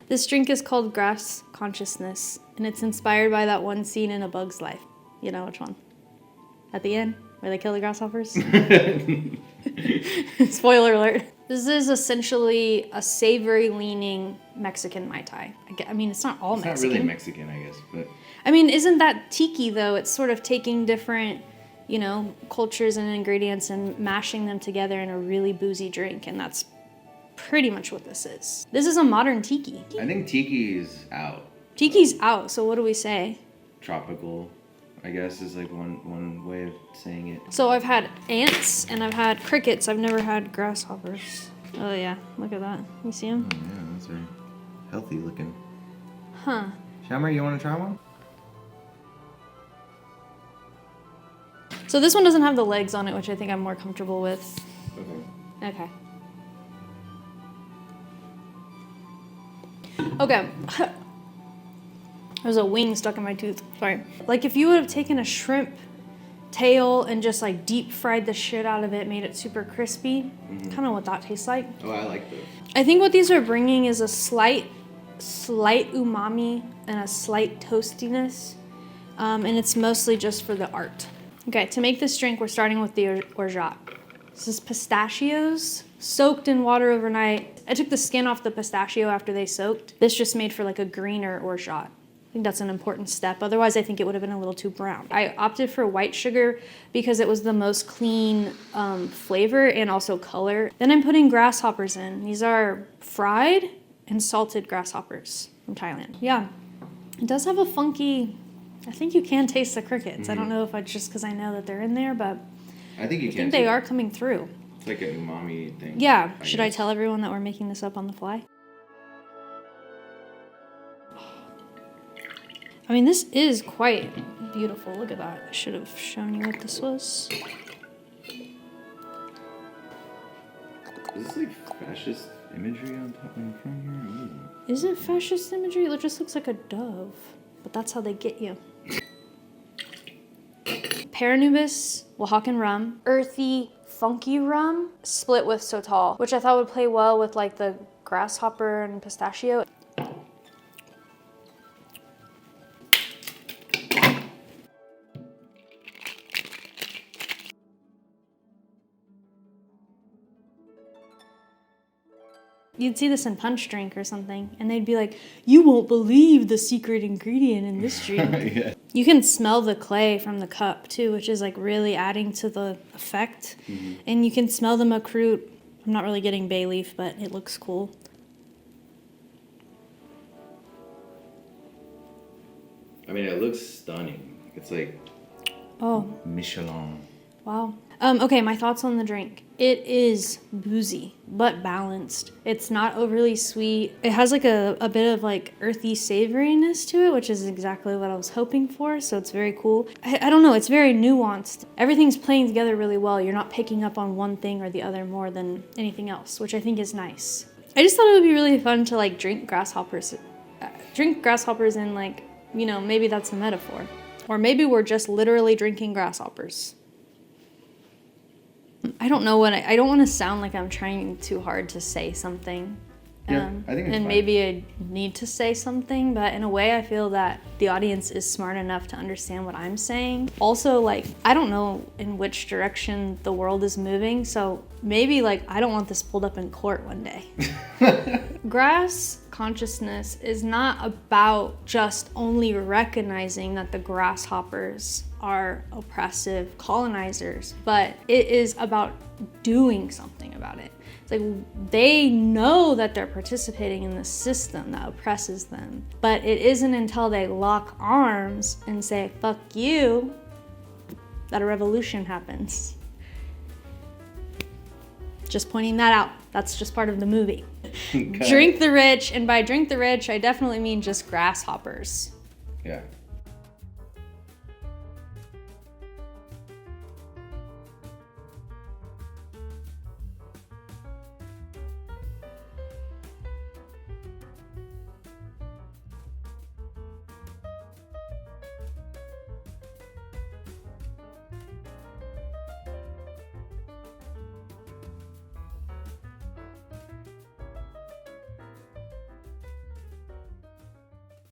This drink is called Grass Consciousness, and it's inspired by that one scene in A Bug's Life. You know which one? At the end, where they kill the grasshoppers? Spoiler alert. This is essentially a savory-leaning Mexican Mai Tai. I mean, it's not all Mexican. It's not really Mexican, I guess, but... I mean, isn't that tiki, though? It's sort of taking different, you know, cultures and ingredients and mashing them together in a really boozy drink, and that's pretty much what this is. This is a modern tiki. I think tiki is out. Tiki's out, so what do we say? Tropical, I guess, is like one way of saying it. So I've had ants and I've had crickets. I've never had grasshoppers. Oh yeah, look at that. You see them? Oh, yeah, that's very healthy looking. Huh. Shammer, you want to try one? So this one doesn't have the legs on it, which I think I'm more comfortable with. Okay. Okay. There's a wing stuck in my tooth. Sorry. Like if you would have taken a shrimp tail and just like deep fried the shit out of it, made it super crispy, kind of what that tastes like. Oh, I like those. I think what these are bringing is a slight umami and a slight toastiness, and it's mostly just for the art. Okay, to make this drink, we're starting with the orgeat. This is pistachios soaked in water overnight. I took the skin off the pistachio after they soaked. This just made for like a greener orgeat. I think that's an important step. Otherwise, I think it would have been a little too brown. I opted for white sugar because it was the most clean flavor and also color. Then I'm putting grasshoppers in. These are fried and salted grasshoppers from Thailand. Yeah, it does have a funky, I think you can taste the crickets. I don't know if it's just because I know that they're in there, but I think you can. I think they are coming through. It's like an umami thing. Yeah, should I tell everyone that we're making this up on the fly? I mean, this is quite beautiful. Look at that. I should have shown you what this was. Is this like fascist imagery on top and front here? Ooh. Is it fascist imagery? It just looks like a dove, but that's how they get you. Paranubes, Oaxacan Rum, earthy, funky rum, split with Sotol, which I thought would play well with like the grasshopper and pistachio. You'd see this in Punch Drink or something, and they'd be like, you won't believe the secret ingredient in this drink. Yeah. You can smell the clay from the cup, too, which is like really adding to the effect. And you can smell the macroot. I'm not really getting bay leaf, but it looks cool. I mean, it looks stunning. It's like Michelin. Wow. Okay, my thoughts on the drink. It is boozy, but balanced. It's not overly sweet. It has like a bit of like earthy savoriness to it, which is exactly what I was hoping for, so it's very cool. I don't know, it's very nuanced. Everything's playing together really well. You're not picking up on one thing or the other more than anything else, which I think is nice. I just thought it would be really fun to like drink grasshoppers in like, you know, maybe that's a metaphor. Or maybe we're just literally drinking grasshoppers. I don't know I don't want to sound like I'm trying too hard to say something. Yeah, I think it's fine. Maybe I need to say something, but in a way I feel that the audience is smart enough to understand what I'm saying. Also, like, I don't know in which direction the world is moving, so maybe like I don't want this pulled up in court one day. Grass consciousness is not about just only recognizing that the grasshoppers are oppressive colonizers, but it is about doing something about it. It's like they know that they're participating in the system that oppresses them, but it isn't until they lock arms and say, fuck you, that a revolution happens. Just pointing that out. That's just part of the movie. Okay. Drink the rich, and by drink the rich, I definitely mean just grasshoppers. Yeah.